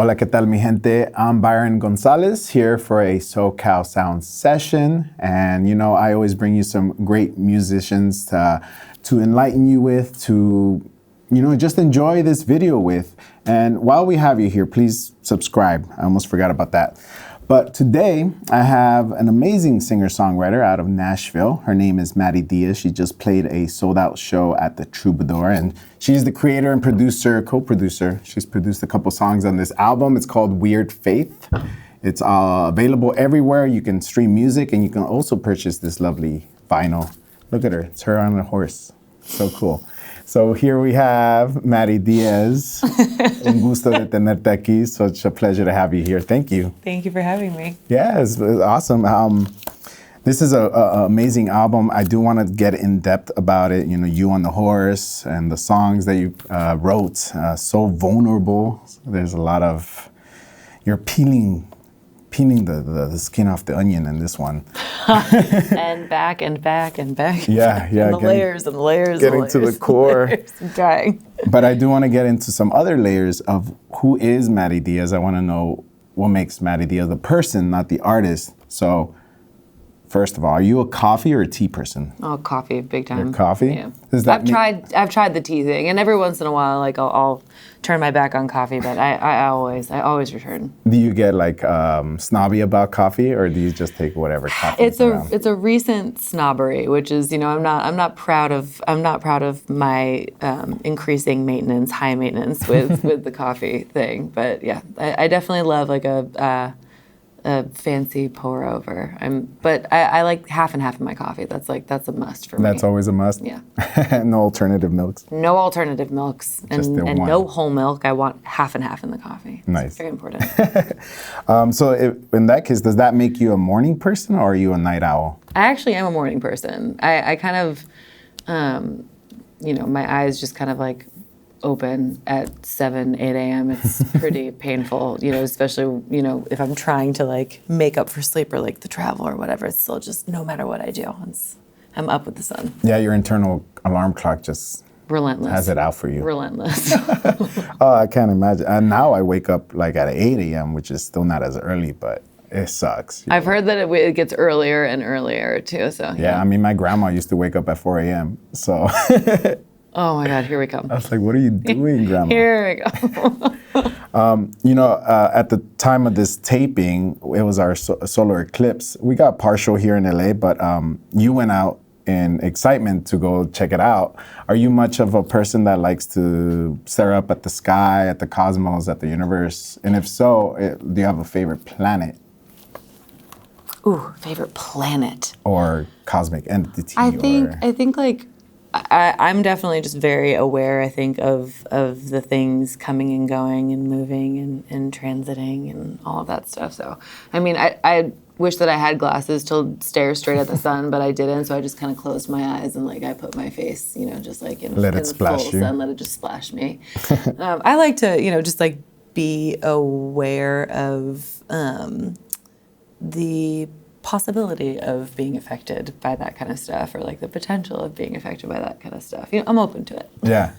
Hola, ¿qué tal, mi gente? I'm Byron Gonzalez here for a SoCal Sound session. And, you know, I always bring you some great musicians to enlighten you with, to, you know, just enjoy this video with. And while we have you here, please subscribe. I almost forgot about that. But today, I have an amazing singer-songwriter out of Nashville. Her name is Mari Diaz. She just played a sold-out show at the Troubadour, and she's the creator and producer, co-producer. She's produced a couple songs on this album. It's called Weird Faith. It's available everywhere. You can stream music, and you can also purchase this lovely vinyl. Look at her. It's her on a horse. So cool. So here we have Mari Diaz. Un gusto de tenerte aquí. Such a pleasure to have you here. Thank you. Thank you for having me. Yeah, it's awesome. This is an amazing album. I do want to get in depth about it. You know, You on the Horse and the songs that you wrote. So vulnerable. There's a lot of, you're peeling the skin off the onion in this one. And back and back and back. Yeah. And the layers and layers. Getting to the core. I'm trying. But I do want to get into some other layers of who is Mari Diaz. I want to know what makes Mari Diaz the person, not the artist. So, first of all, are you a coffee or a tea person? Oh, coffee, big time. You're coffee? Yeah. Does that I've tried the tea thing, and every once in a while, like I'll turn my back on coffee, but I always return. Do you get like snobby about coffee, or do you just take whatever coffee? It's a recent snobbery, which is, you know, I'm not proud of my increasing maintenance, high maintenance with the coffee thing. But yeah, I definitely love like a fancy pour over. But I like half and half of my coffee. That's a must for me. That's always a must? Yeah. No alternative milks? No alternative milks. Just and the one. No whole milk. I want half and half in the coffee. Nice. It's very important. So in that case, does that make you a morning person or are you a night owl? I actually am a morning person. I kind of, you know, my eyes just kind of like open at 7, 8 a.m. It's pretty painful, you know, especially, you know, if I'm trying to like make up for sleep or like the travel or whatever, it's still just no matter what I do, I'm up with the sun. Yeah, your internal alarm clock just relentless. Has it out for you. Relentless. Oh, I can't imagine. And now I wake up like at 8 a.m., which is still not as early, but it sucks. I've heard that it gets earlier and earlier too, so. Yeah, I mean, my grandma used to wake up at 4 a.m., so. Oh my God, here we come. I was like, what are you doing, Grandma? Here we go. You know, at the time of this taping, it was our solar eclipse. We got partial here in LA, but you went out in excitement to go check it out. Are you much of a person that likes to stare up at the sky, at the cosmos, at the universe? And if so, do you have a favorite planet? Ooh, favorite planet. Or cosmic entity? I think like, I'm definitely just very aware, I think, of the things coming and going and moving and transiting and all of that stuff. So, I mean, I wish that I had glasses to stare straight at the sun, but I didn't. So I just kind of closed my eyes and like I put my face, you know, just like in the full sun, let it just splash me. I like to, you know, just like be aware of the possibility of being affected by that kind of stuff, or like the potential of being affected by that kind of stuff. You know, I'm open to it. Yeah.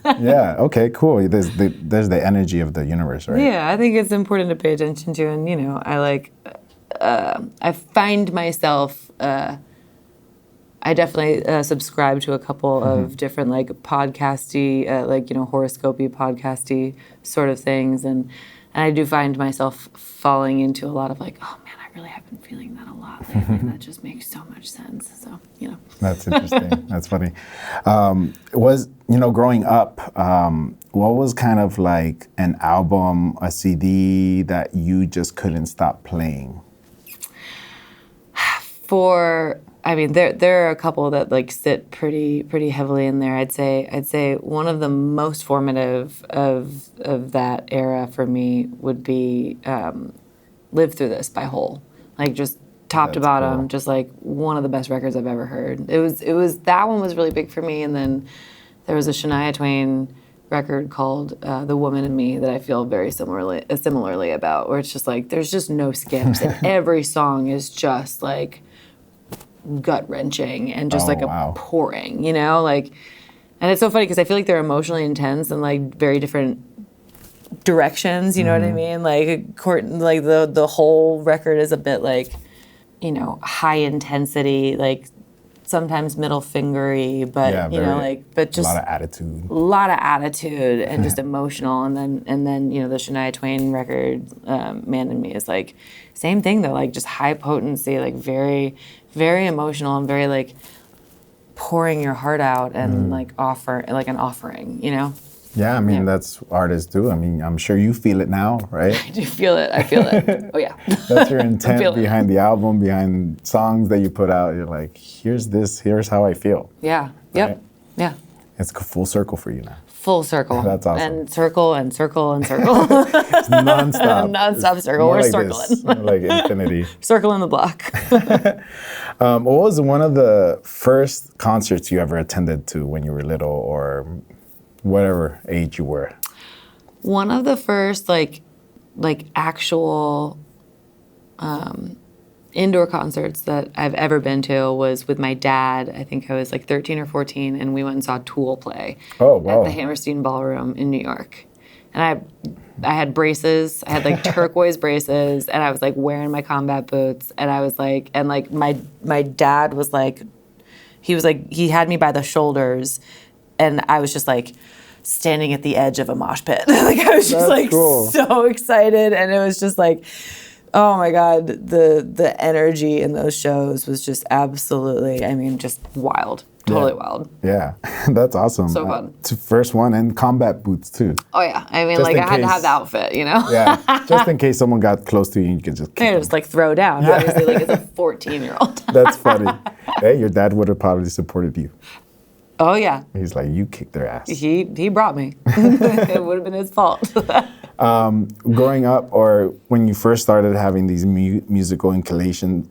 Okay, cool. There's the energy of the universe, right? Yeah, I think it's important to pay attention to, and you know, I find myself. I definitely subscribe to a couple of different like podcasty, like, you know, horoscopy podcasty sort of things, and I do find myself falling into a lot of like, oh man, I really have been feeling that a lot lately. That just makes so much sense. So, you know. That's interesting. That's funny. You know, growing up, what was kind of like an album, a CD that you just couldn't stop playing? I mean, there are a couple that like sit pretty heavily in there. I'd say one of the most formative of that era for me would be "Live Through This" by Hole. Like just top to bottom, cool. Just like one of the best records I've ever heard. It was that one was really big for me, and then there was a Shania Twain record called "The Woman in Me" that I feel very similarly about, where it's just like there's just no skips, and every song is just like gut-wrenching and just a pouring, you know, like, and it's so funny because I feel like they're emotionally intense and like very different directions. You know what I mean? Like like the whole record is a bit like, you know, high intensity, like sometimes middle fingery, but Yeah, you know, like, but just a lot of attitude. a lot of attitude and just emotional. And then you know, the Shania Twain record, Man in Me, is like same thing though, like just high potency, like very, very emotional and very like pouring your heart out and like an offering, you know. Yeah, I mean, that's artists do. I mean, I'm sure you feel it now, right? I do feel it. I feel it. Oh yeah. That's your intent feel it. behind the album, behind songs that you put out. You're like, here's how I feel. Yeah. Yep. Right. Yeah. It's full circle for you now. Full circle. That's awesome. And circle and circle and circle. It's nonstop. Non-stop It's circle. more We're like circling. this, more like infinity. Circling the block. What was one of the first concerts you ever attended to when you were little, or whatever age you were? One of the first like actual indoor concerts that I've ever been to was with my dad. I think I was like 13 or 14, and we went and saw Tool play Oh, wow. at the Hammerstein Ballroom in New York. And I had braces. I had like turquoise braces, and I was like wearing my combat boots, and I was like, and like my dad was like, he had me by the shoulders, and I was just like standing at the edge of a mosh pit. Like I was just That's like cool. so excited, and it was just like, oh my God, the energy in those shows was just absolutely, I mean, just wild. Totally wild. Yeah, that's awesome. So fun. It's the first one, and combat boots too. Oh yeah. I mean, Just like in I had to have case. the outfit, you know? Yeah, just in case someone got close to you, you could just kick Can't them. just like throw down, obviously, like it's a 14-year-old. That's funny. Hey, your dad would have probably supported you. Oh yeah. He's like, you kicked their ass. He brought me. It would have been his fault. Growing up, or when you first started having these musical inclinations,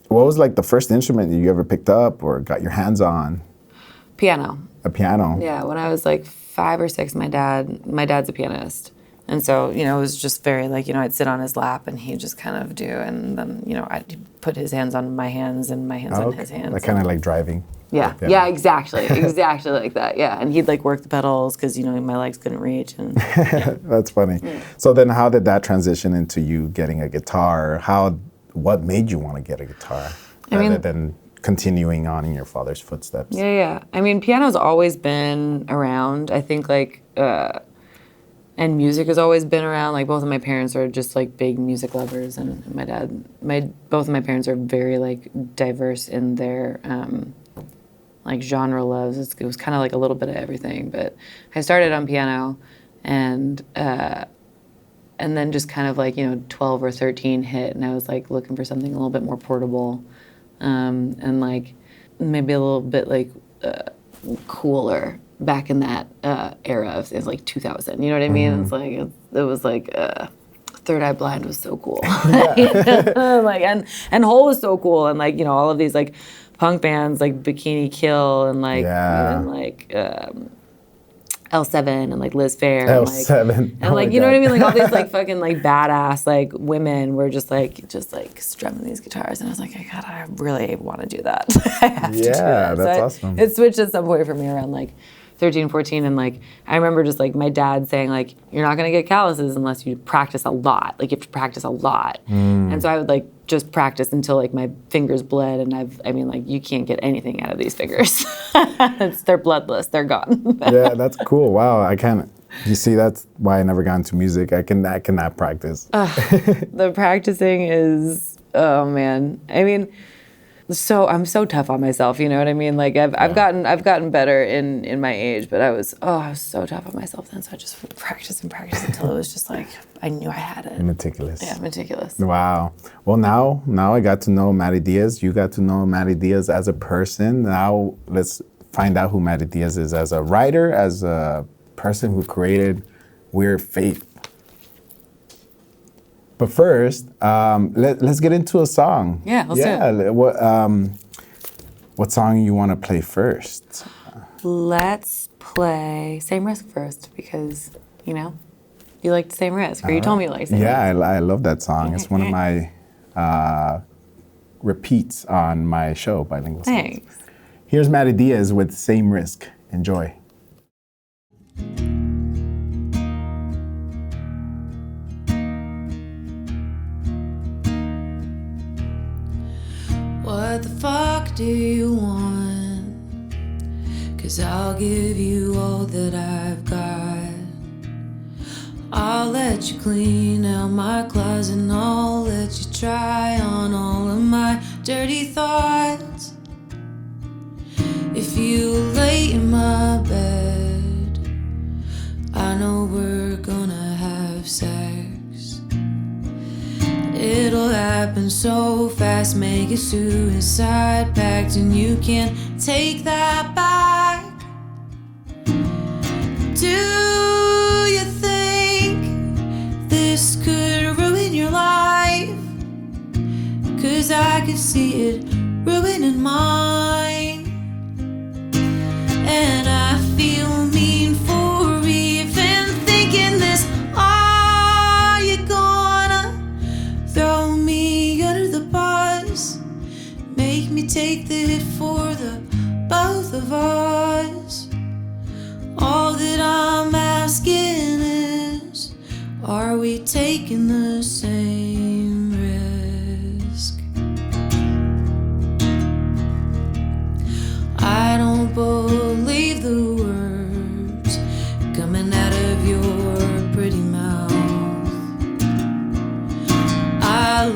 what was like the first instrument that you ever picked up or got your hands on? Piano. A piano. Yeah, when I was like 5 or 6, my dad's a pianist. And so, you know, it was just very like, you know, I'd sit on his lap and he'd just kind of do, and then, you know, I'd put his hands on my hands and my hands on his hands. Like kind of like driving. Yeah, Yeah. yeah, exactly like that, yeah. And he'd like work the pedals because, you know, my legs couldn't reach. And That's funny. So then how did that transition into you getting a guitar? What made you want to get a guitar rather than continuing on in your father's footsteps? yeah. I mean, piano's always been around. I think like, and music has always been around. Like both of my parents are just like big music lovers, and both of my parents are very like diverse in their like genre loves. It was kind of like a little bit of everything. But I started on piano, and then just kind of like, you know, 12 or 13 hit, and I was like looking for something a little bit more portable, and like maybe a little bit like cooler back in that era of, it was like 2000. You know what I mean? It's like it was like Third Eye Blind was so cool. Like and Hole was so cool, and like, you know, all of these like punk bands like Bikini Kill and like L7 and like Liz Phair L7. and like you know what I mean, like all these like fucking like badass like women were just like strumming these guitars, and I was like, God, I really want to do that. I have to do that. That's So awesome. It switched at some point for me around like 13, 14, and like I remember just like my dad saying like, you're not gonna get calluses unless you practice a lot. Like you have to practice a lot. And so I would like just practice until like my fingers bled, and I mean like you can't get anything out of these fingers. They're bloodless. They're gone. Yeah, that's cool. Wow, I can't. You see, that's why I never got into music. I cannot practice. The practicing is, oh man. I mean, so I'm so tough on myself. You know what I mean? Like I've gotten better in my age, but I was so tough on myself then. So I just would practice until it was just like I knew I had it. Meticulous. Yeah, meticulous. Wow. Well, now I got to know Mati Diaz. You got to know Mati Diaz as a person. Now let's find out who Mati Diaz is as a writer, as a person who created Weird Faith. But first, let's get into a song. Yeah, let's do it. What song you want to play first? Let's play Same Risk first, because, you know, you liked Same Risk, or you told me you liked Same Risk. Yeah, I love that song. It's one of my repeats on my show, Bilingual Sounds. Thanks. Here's Mati Diaz with Same Risk. Enjoy. What the fuck do you want? 'Cause I'll give you all that I've got. I'll let you clean out my closet and I'll let you try on all of my dirty thoughts. If you lay in my bed, I know we're gonna have sex. It'll happen so fast, make a suicide pact, and you can't take that back. Do you think this could ruin your life? 'Cause I could see it ruining mine. And I feel mean for even thinking this. Are you gonna throw me under the bus? Make me take the hit for the both of us. All that I'm asking is, are we taking the same risk? I don't believe the words coming out of your pretty mouth. I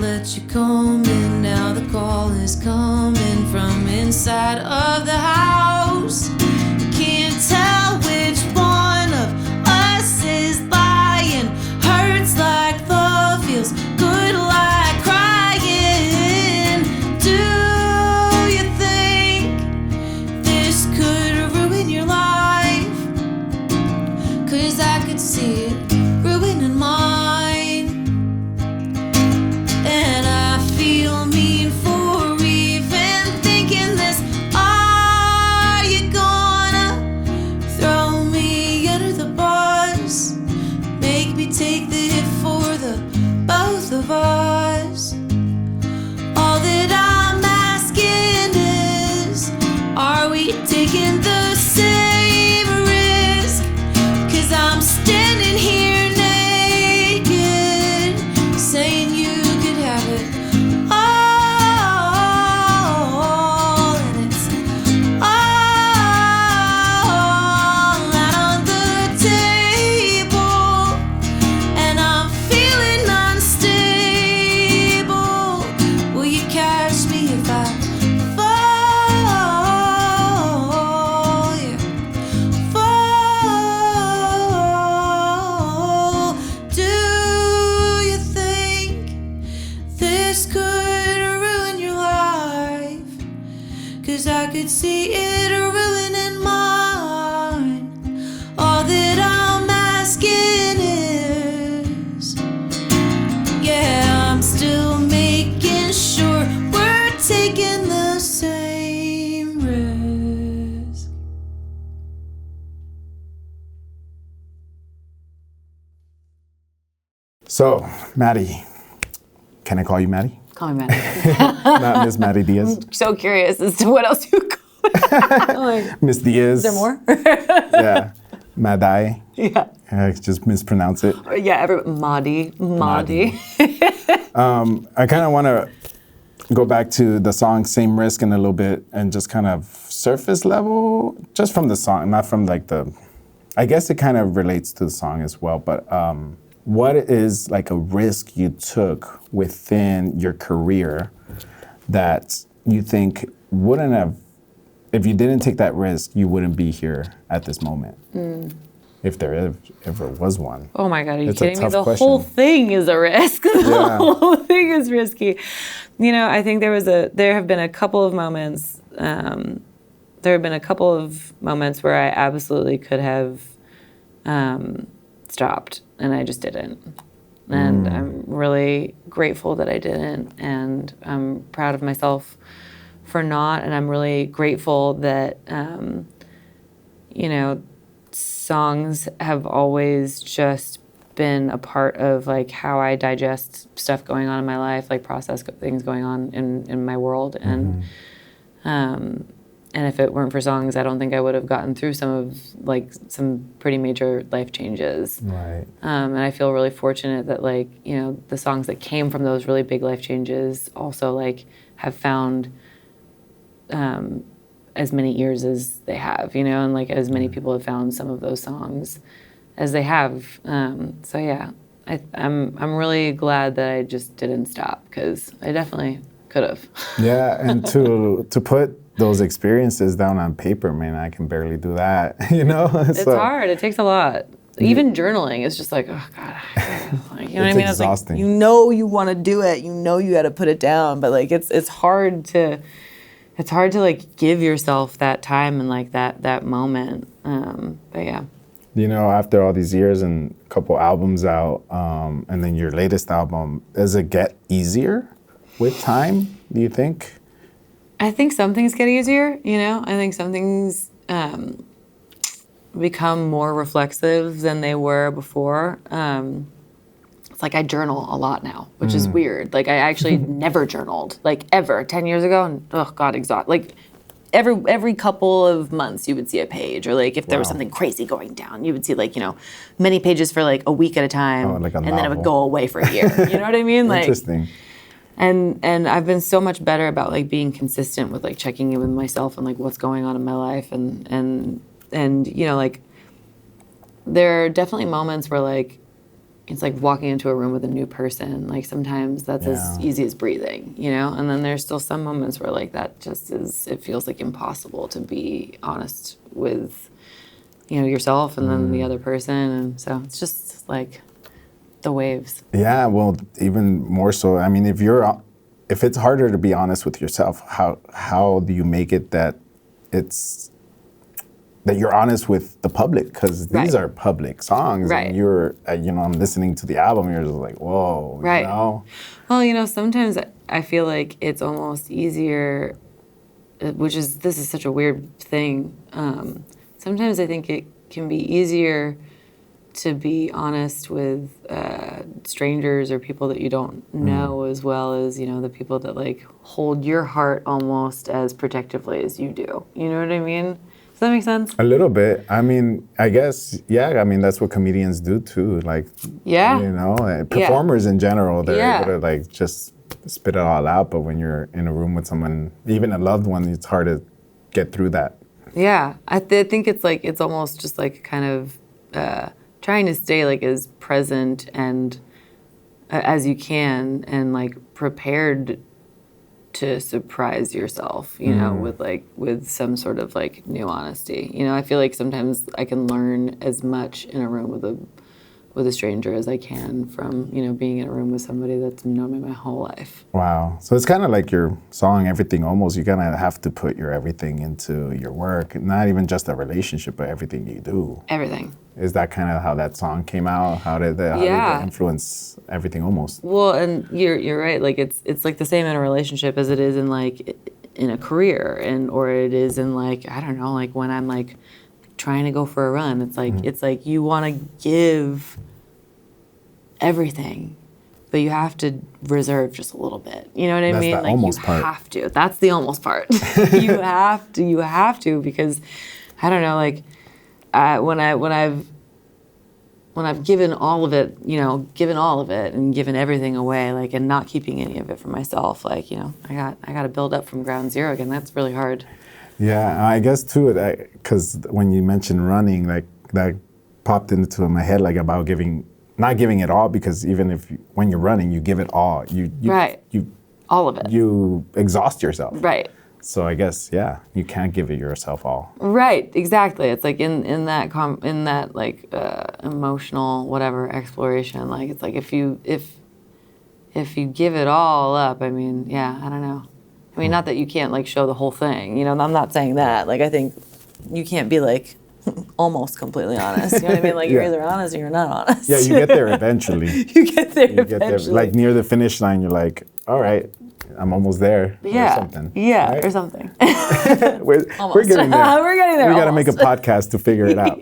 let you come in, now the call is coming from inside of the house. You can't tell which one of us is lying. Hurts like love, feels good like crying. Do you think this could ruin your life? 'Cause I could see it ruining mine. And I feel mean for even thinking this. Are you gonna throw me under the bus? Make me take the hit for the both of us. All that I'm asking is, are we taking the same risk? 'Cause I'm standing here naked, saying you could have it all, and it's all out on the table. And I'm feeling unstable. Will you catch me if I fall? Yeah. Fall. Do you think this could ruin your life? 'Cause I could see it ruining mine. All that I'm asking is, yeah, I'm still making sure we're taking the same risk. So, Maddie, can I call you Maddie? Call me Maddie. Not Miss Maddie Diaz. So curious as to what else you call it. Miss Diaz. Is there more? Yeah. Madai. Yeah. I just mispronounce it. Yeah, Madi. I kind of want to go back to the song Same Risk in a little bit and just kind of surface level, just from the song, not from like I guess it kind of relates to the song as well, but what is like a risk you took within your career that you think wouldn't have, if you didn't take that risk, you wouldn't be here at this moment? If there ever was one. Oh my God, are you It's a kidding me? tough The question. whole thing is a risk. The Yeah. whole thing is risky. You know, I think there have been a couple of moments, where I absolutely could have stopped, and I just didn't. And I'm really grateful that I didn't, and I'm proud of myself for not, and I'm really grateful that, you know, songs have always just been a part of like how I digest stuff going on in my life, like process things going on in my world. And if it weren't for songs, I don't think I would have gotten through some pretty major life changes. Right. And I feel really fortunate that like, you know, the songs that came from those really big life changes also like have found as many ears as they have, and like as many people have found some of those songs as they have. So yeah, I'm really glad that I just didn't stop, because I definitely could have. Yeah, and to put those experiences down on paper, man, I can barely do that. It's hard. It takes a lot. Even journaling is just like, oh God, like, you know what I mean? Exhausting. It's like, you want to do it, you got to put it down, but like it's hard to like give yourself that time and like that moment. But yeah. After all these years and a couple albums out, and then your latest album, does it get easier with time, do you think? I think some things get easier, I think some things become more reflexive than they were before. It's like I journal a lot now, which is weird. Like I actually never journaled, like ever, 10 years ago, and oh God, like every couple of months you would see a page, or like if there was something crazy going down, you would see like, many pages for like a week at a time, like a and then it novel. would go away for a year. You know what I mean? Like, Interesting. And I've been so much better about like being consistent with like checking in with myself and like what's going on in my life, and like there are definitely moments where like it's like walking into a room with a new person. Like sometimes that's as easy as breathing, and then there's still some moments where like that just it feels like impossible to be honest with yourself and then the other person, and so it's just like the waves. Yeah, well, even more so. I mean, if it's harder to be honest with yourself, how do you make it that you're honest with the public? Because these are public songs, and you're, I'm listening to the album, you're just like, whoa, Well, sometimes I feel like it's almost easier, this is such a weird thing. Sometimes I think it can be easier to be honest with strangers or people that you don't know as well as, the people that like hold your heart almost as protectively as you do. You know what I mean? Does that make sense? A little bit. I mean, I guess, yeah. I mean, that's what comedians do too. Like, performers in general, they're able to like just spit it all out. But when you're in a room with someone, even a loved one, it's hard to get through that. Yeah, I think it's like, it's almost just like kind of trying to stay like as present and as you can, and like prepared to surprise yourself, with some sort of like new honesty. I feel like sometimes I can learn as much in a room with a stranger as I can from, being in a room with somebody that's known me my whole life. Wow. So it's kind of like your song, Everything Almost. You kind of have to put your everything into your work, not even just a relationship, but everything you do. Everything. Is that kind of how that song came out? How did it influence Everything Almost? Well, and you're right. Like it's like the same in a relationship as it is in like in a career, or it is in like, I don't know, like when I'm like trying to go for a run. It's like you want to give everything, but you have to reserve just a little bit. You know what I mean? That's the like almost you part. have to. That's the almost part. You have to, because I don't know, like when I've given all of it, and given everything away, like, and not keeping any of it for myself, like, I got to build up from ground zero again. That's really hard. Yeah, I guess too, because when you mentioned running, like that popped into my head, like about not giving it all, because even when you're running, you give it all. You all of it. You exhaust yourself. Right. So I guess, you can't give it yourself all. Right, exactly. It's like in that like emotional whatever exploration. Like it's like if you give it all up, I mean, I don't know. I mean, not that you can't like show the whole thing. I'm not saying that. Like I think you can't be like almost completely honest. You know what I mean? Like you're either honest or you're not honest. Yeah, you get there eventually. You get there eventually. Like near the finish line, you're like, all right, I'm almost there. Yeah. Or something. Yeah, right? or something. We're getting there. We're getting there. We got to make a podcast to figure it out.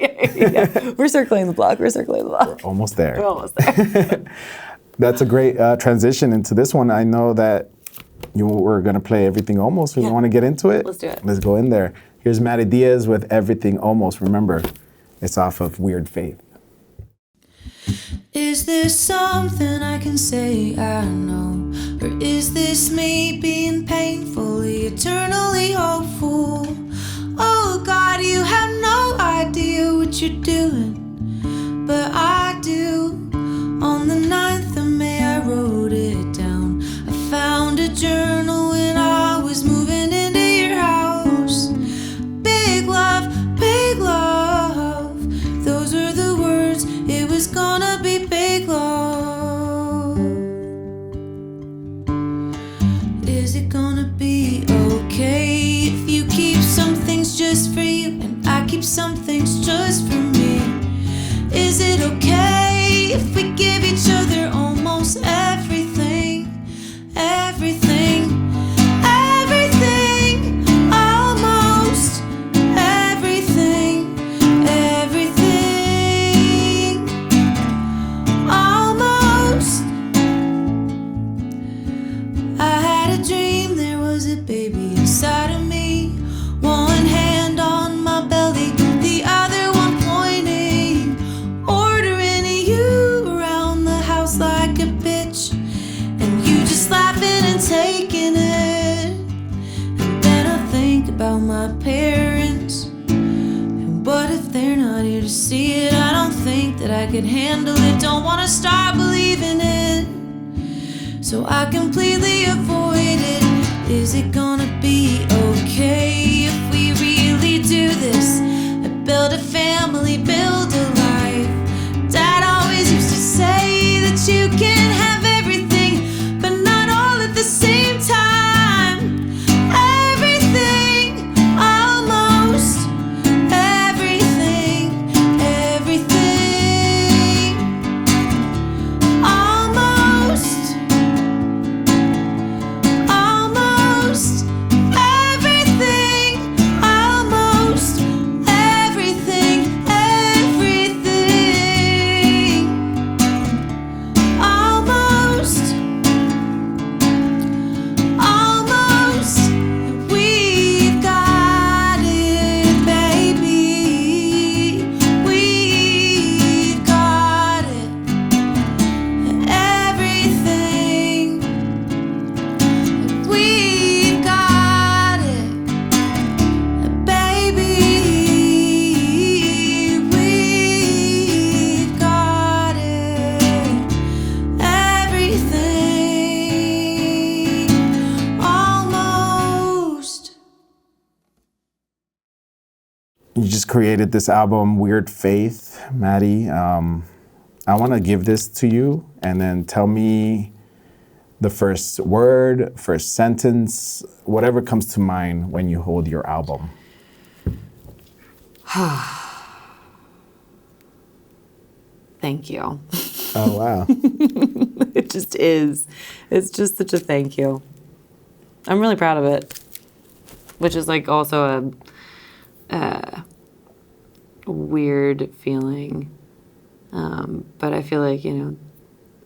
We're circling the block. We're almost there. We're almost there. That's a great transition into this one. I know that you were going to play Everything Almost. You want to get into it? Let's do it. Let's go in there. Here's Matty Diaz with Everything Almost. Remember, it's off of Weird Faith. Is there something I can say? I know Or is this me being painfully, eternally hopeful? Oh God, you have no idea what you're doing, but I do. On the 9th of May I wrote it down. I found a journal when I was moving into your house. Big love, those were the words. It was gonna be big love. Is it gonna be okay if you keep some things just for you and I keep some things just for me? Is it okay if we give each other almost everything? Everything, everything, almost everything, everything, almost. I had a dream there was a baby inside of me, one hand on my belly, the other one pointing, ordering you around the house like a bitch, and you just laughing and taking it. And then I think about my parents, and what if they're not here to see it? I don't think that I could handle it, don't wanna start believing it, so I completely avoid it. Is it gonna be okay if we really do this? Build a family, build a life. Dad always used to say that you can have everything, but not all at the same time. Everything, almost everything, everything, almost, almost everything, almost everything, everything, almost, almost. We've got it, baby. We've got it, everything. We've got it, baby. We've got it, everything, almost. You just created this album, Weird Faith, Maddie. I want to give this to you and then tell me the first word, first sentence, whatever comes to mind when you hold your album. Thank you. Oh, wow. It just is. It's just such a thank you. I'm really proud of it, which is like also a weird feeling. But I feel like,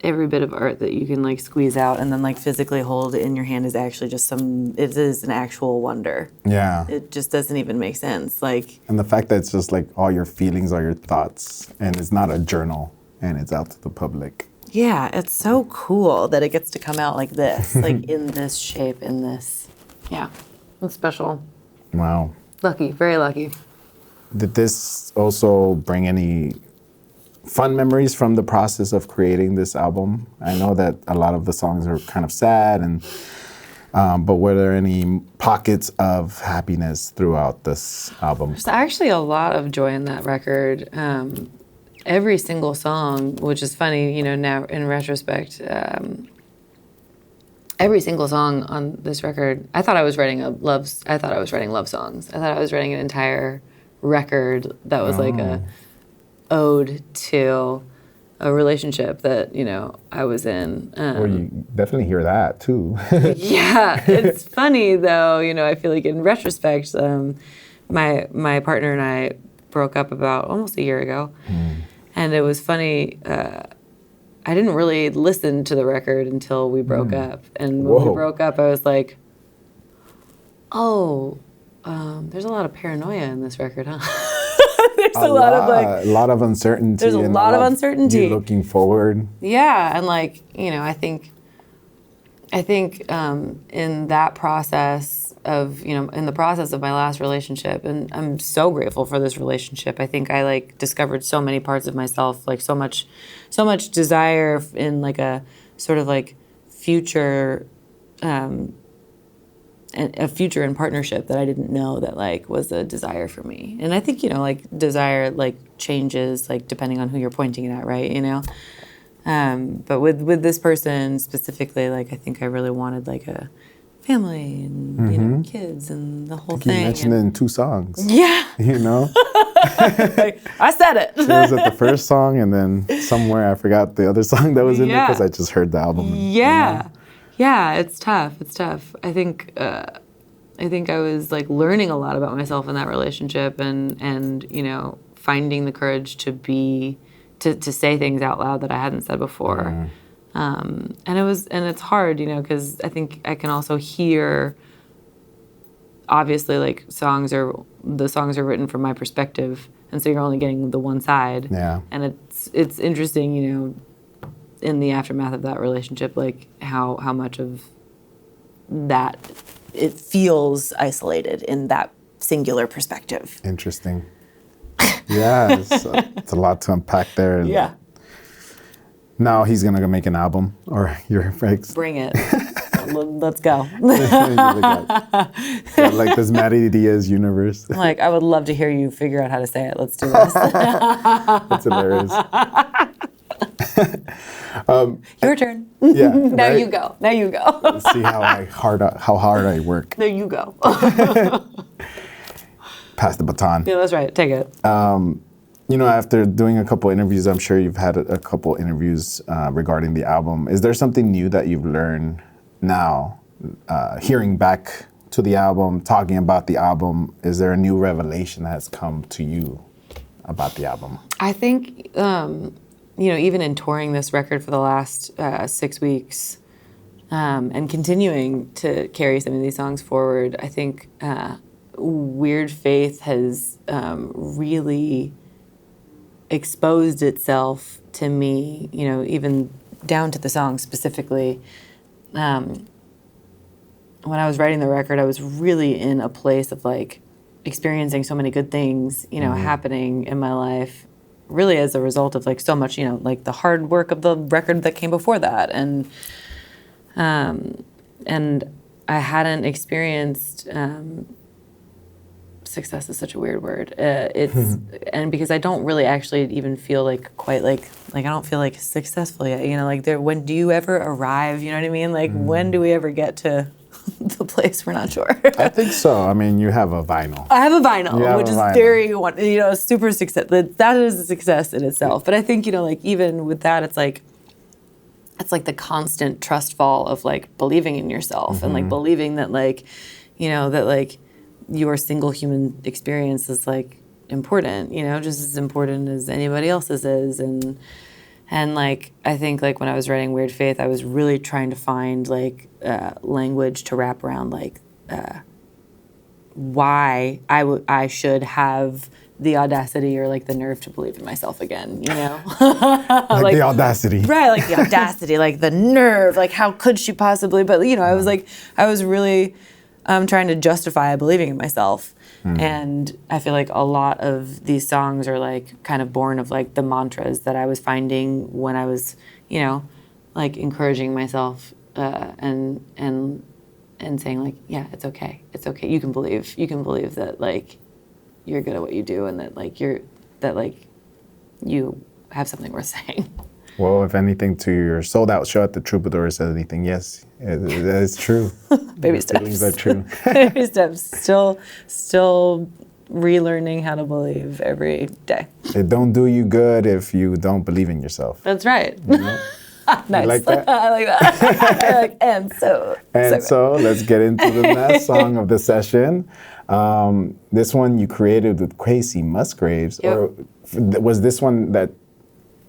every bit of art that you can like squeeze out and then like physically hold in your hand is actually just it is an actual wonder. Yeah. It just doesn't even make sense. Like, And the fact that it's just like all your feelings, all your thoughts, and it's not a journal and it's out to the public. yeah, it's so cool that it gets to come out like this, like in this shape, in this. Yeah, it's special. Wow. Lucky, very lucky. Did this also bring any fun memories from the process of creating this album? I know that a lot of the songs are kind of sad, but were there any pockets of happiness throughout this album? There's actually a lot of joy in that record. Every single song, which is funny, now in retrospect, every single song on this record, I thought I was writing love songs. I thought I was writing an entire record that was like a ode to a relationship that, I was in. Well, you definitely hear that too. Yeah, it's funny though, I feel like in retrospect, my partner and I broke up about almost a year ago. And it was funny, I didn't really listen to the record until we broke up. And when we broke up, I was like, there's a lot of paranoia in this record, huh? There's a lot of a lot of uncertainty. There's a lot of uncertainty. You looking forward. Yeah, and I think I think in that process of, in the process of my last relationship, and I'm so grateful for this relationship. I think I like discovered so many parts of myself, like so much desire in like a sort of like future, a future in partnership that I didn't know that like was a desire for me. And I think, like desire like changes like depending on who you're pointing it at, right? But with this person specifically, like I think I really wanted like a family and kids and the whole thing. You mentioned it in 2 songs. Yeah, like, I said it. It was at the first song, and then somewhere I forgot the other song that was in there because I just heard the album. Yeah, yeah, it's tough. It's tough. I think I was like learning a lot about myself in that relationship, and finding the courage to be. To say things out loud that I hadn't said before, and it's hard, because I think I can also hear. Obviously, like the songs are written from my perspective, and so you're only getting the one side. Yeah, and it's interesting, in the aftermath of that relationship, like how much of that it feels isolated in that singular perspective. Interesting. Yeah, it's a lot to unpack there. Yeah. Now he's gonna go make an album, or your ex. Bring it. Let's go. Like this Maddie Diaz universe. Like, I would love to hear you figure out how to say it. Let's do this. That's hilarious. Your turn. Yeah. Now right? you go. Now you go. Let's see how hard I work. There you go. Pass the baton. Yeah, that's right. Take it. After doing a couple interviews, I'm sure you've had a couple interviews regarding the album. Is there something new that you've learned now, hearing back to the album, talking about the album? Is there a new revelation that has come to you about the album? I think, even in touring this record for the last 6 weeks and continuing to carry some of these songs forward, I think Weird Faith has really exposed itself to me, even down to the song specifically. When I was writing the record, I was really in a place of like experiencing so many good things, happening in my life, really as a result of like so much, like the hard work of the record that came before that. And I hadn't experienced, success is such a weird word. And because I don't really actually even feel like quite like I don't feel like successful yet. Like when do you ever arrive? You know what I mean? Like when do we ever get to the place? We're not sure. I think so. I mean, you have a vinyl. I have a vinyl, which is very, super success. That is a success in itself. But I think like even with that, it's like the constant trust fall of like believing in yourself and like believing that like that like your single human experience is like important, just as important as anybody else's is. And like, I think like when I was writing Weird Faith, I was really trying to find like language to wrap around like why I should have the audacity or like the nerve to believe in myself again, like the audacity. Right, like the audacity, like the nerve, like how could she possibly, but I was really trying to justify believing in myself. And I feel like a lot of these songs are like kind of born of like the mantras that I was finding when I was, like encouraging myself and saying like, yeah, it's okay. You can believe that like you're good at what you do and that you have something worth saying. Well, if anything, to your sold out show at the Troubadour says anything, yes, it's true. Baby steps. Feelings are true. Baby steps. Still relearning how to believe every day. It don't do you good if you don't believe in yourself. That's right. Nice. You like that? I like that. And so let's get into the last song of the session. This one you created with Kacey Musgraves. Yep. Or was this one that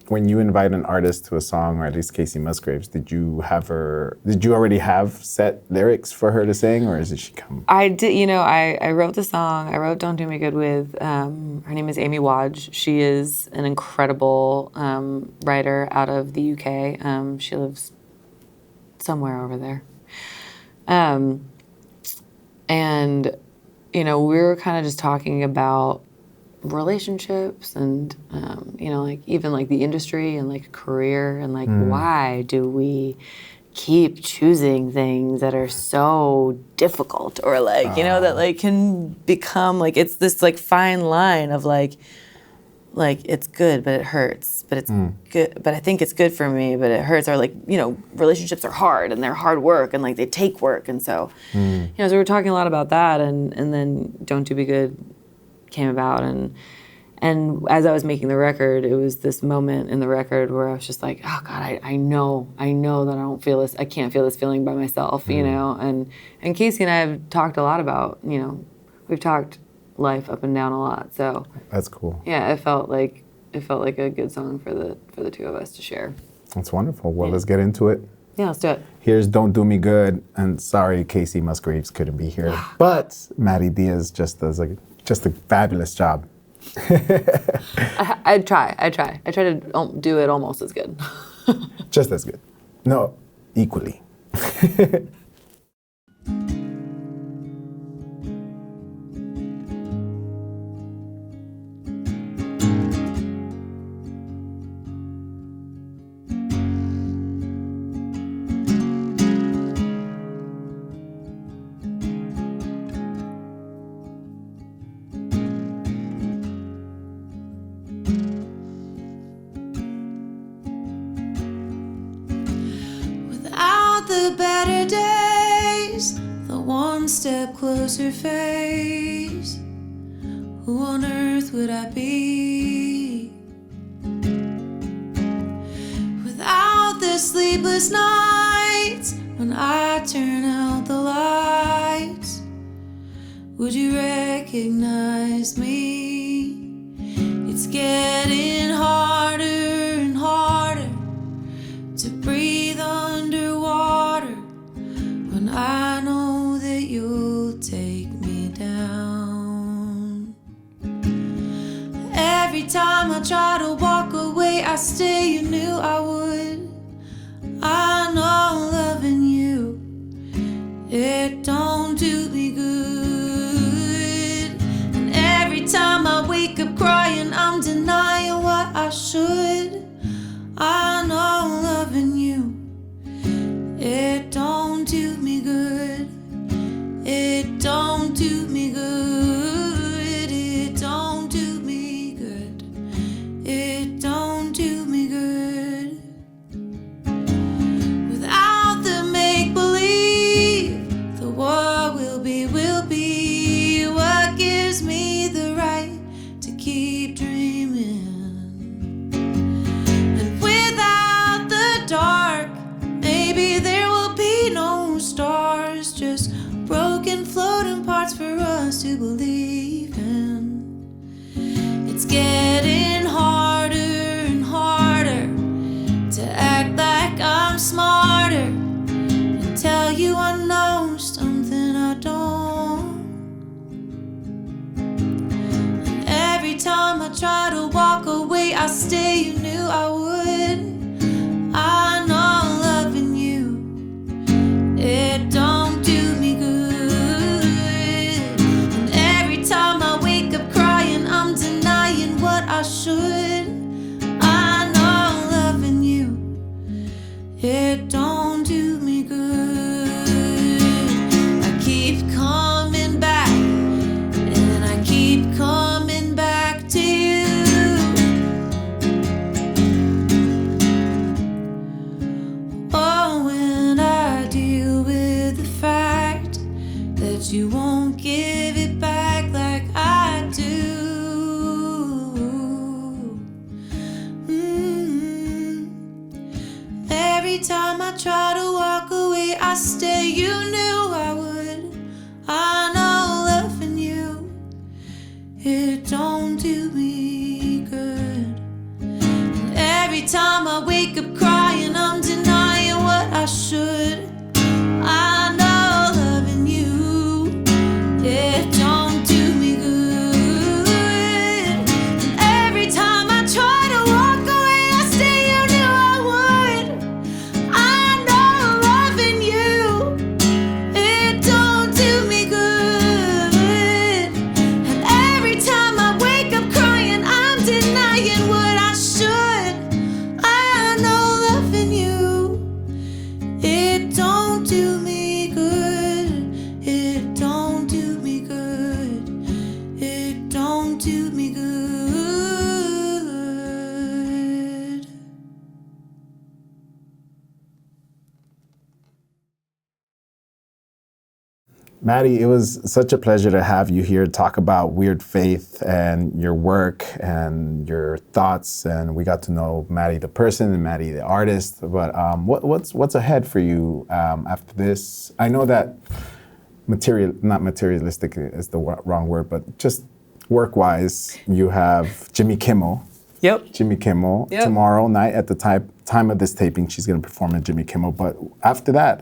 when you invite an artist to a song, or at least Kacey Musgraves, did you already have set lyrics for her to sing, or did she come? I did, I wrote the song. I wrote Don't Do Me Good with, her name is Amy Wadge. She is an incredible writer out of the UK. She lives somewhere over there. And, you know, we were kind of just talking about relationships and, you know, like even like the industry and like career and like why do we keep choosing things that are so difficult or like, you know, that like can become like, it's this like fine line of like it's good, but it hurts, but it's good, but I think it's good for me, but it hurts. Or like, you know, relationships are hard and they're hard work and like they take work. And so, you know, so we were talking a lot about that and then Don't Do Be Good came about. And as I was making the record, it was this moment in the record where I was just like, oh God, I know that I don't feel this, I can't feel this feeling by myself, you know? And Casey and I have talked a lot about, you know, we've talked life up and down a lot. So That's cool. yeah, it felt like a good song for the two of us to share. That's wonderful. Well, let's get into it. Yeah, let's do it. Here's Don't Do Me Good, and sorry Casey Musgraves couldn't be here, but Maddie Diaz just does just a fabulous job. I try to do it almost as good. Just as good. No, equally. Without the better days, the one step closer phase, who on earth would I be? Without the sleepless nights, when I turn out the lights, would you recognize me? It's getting harder and harder to breathe underwater when I know that you'll take me down. Every time I try to walk away, I stay, you knew I would. I know loving you, it don't do me good. And every time I wake up crying, I'm denying what I should. I know loving you, it don't do me good. It don't do me good. It don't do me good. It don't do me good. Without the make-believe, the what will be what gives me the right to keep dreaming. Dark, maybe there will be no stars, just broken floating parts for us to believe in. It's getting harder and harder to act like I'm smarter and tell you I know something I don't. And every time I try to walk away, I stay, you knew I would. I know loving you, it don't do me good. And every time I wake up crying, I'm denying what I should. I know loving you, it don't do me good. I keep coming back, and I keep coming back to you. You won't give it back like I do. Every time I try to walk away, I stay, you knew I would. I know loving you, it don't do me good. And every time I wake up crying, I'm denying what I should. I know loving you, it don't do me good. And every time I try to walk away, I stay, you knew I would. I know Maddie, it was such a pleasure to have you here talk about Weird Faith and your work and your thoughts. And we got to know Maddie the person and Maddie the artist. But what's ahead for you after this? I know that not materialistic is the wrong word, but just work-wise, you have Jimmy Kimmel. Yep. Jimmy Kimmel. Yep. Tomorrow night at the time of this taping, she's going to perform at Jimmy Kimmel. But after that,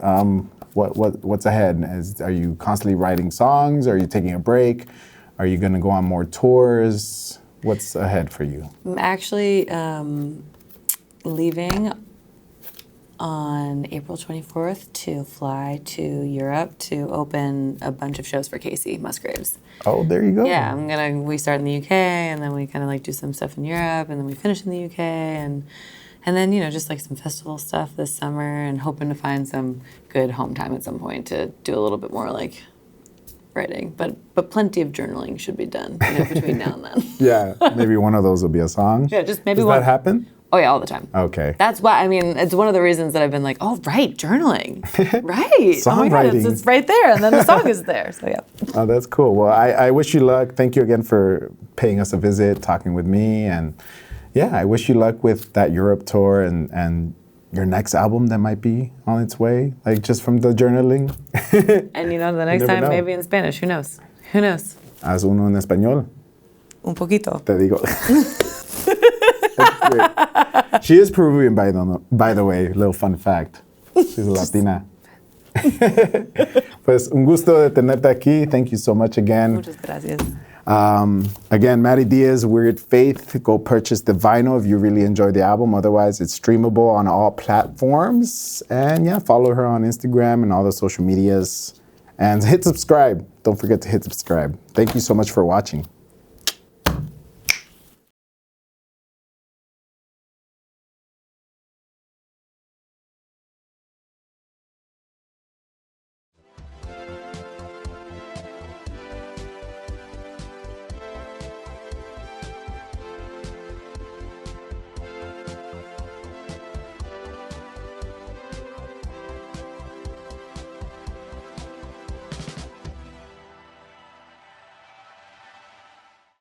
what's ahead? Are you constantly writing songs? Are you taking a break? Are you going to go on more tours? What's ahead for you? I'm actually leaving on April 24th to fly to Europe to open a bunch of shows for Casey Musgraves. Oh, there you go. Yeah, we start in the UK, and then we kind of like do some stuff in Europe, and then we finish in the UK, and then, you know, just like some festival stuff this summer, and hoping to find some good home time at some point to do a little bit more like writing. But plenty of journaling should be done, you know, between now and then. Yeah, maybe one of those will be a song. Yeah, just maybe Does one. that happen? Oh yeah, all the time. Okay. That's why, I mean, it's one of the reasons that I've been like, oh, right, journaling. Right. Oh my God, Songwriting. it's right there, and then the song is there. So yeah. Oh, that's cool. Well, I wish you luck. Thank you again for paying us a visit, talking with me. And yeah, I wish you luck with that Europe tour and your next album that might be on its way, like just from the journaling. And you know, the next never time know. maybe in Spanish. Who knows? Who knows? Haz uno en español. Un poquito. Te digo. That's great. She is Peruvian, by the way. Little fun fact. She's a Latina. Pues un gusto de tenerte aquí. Thank you so much again. Muchas gracias. Again, Maddie Diaz, Weird Faith. Go purchase the vinyl if you really enjoy the album. Otherwise, it's streamable on all platforms. And yeah, follow her on Instagram and all the social medias. And hit subscribe. Don't forget to hit subscribe. Thank you so much for watching.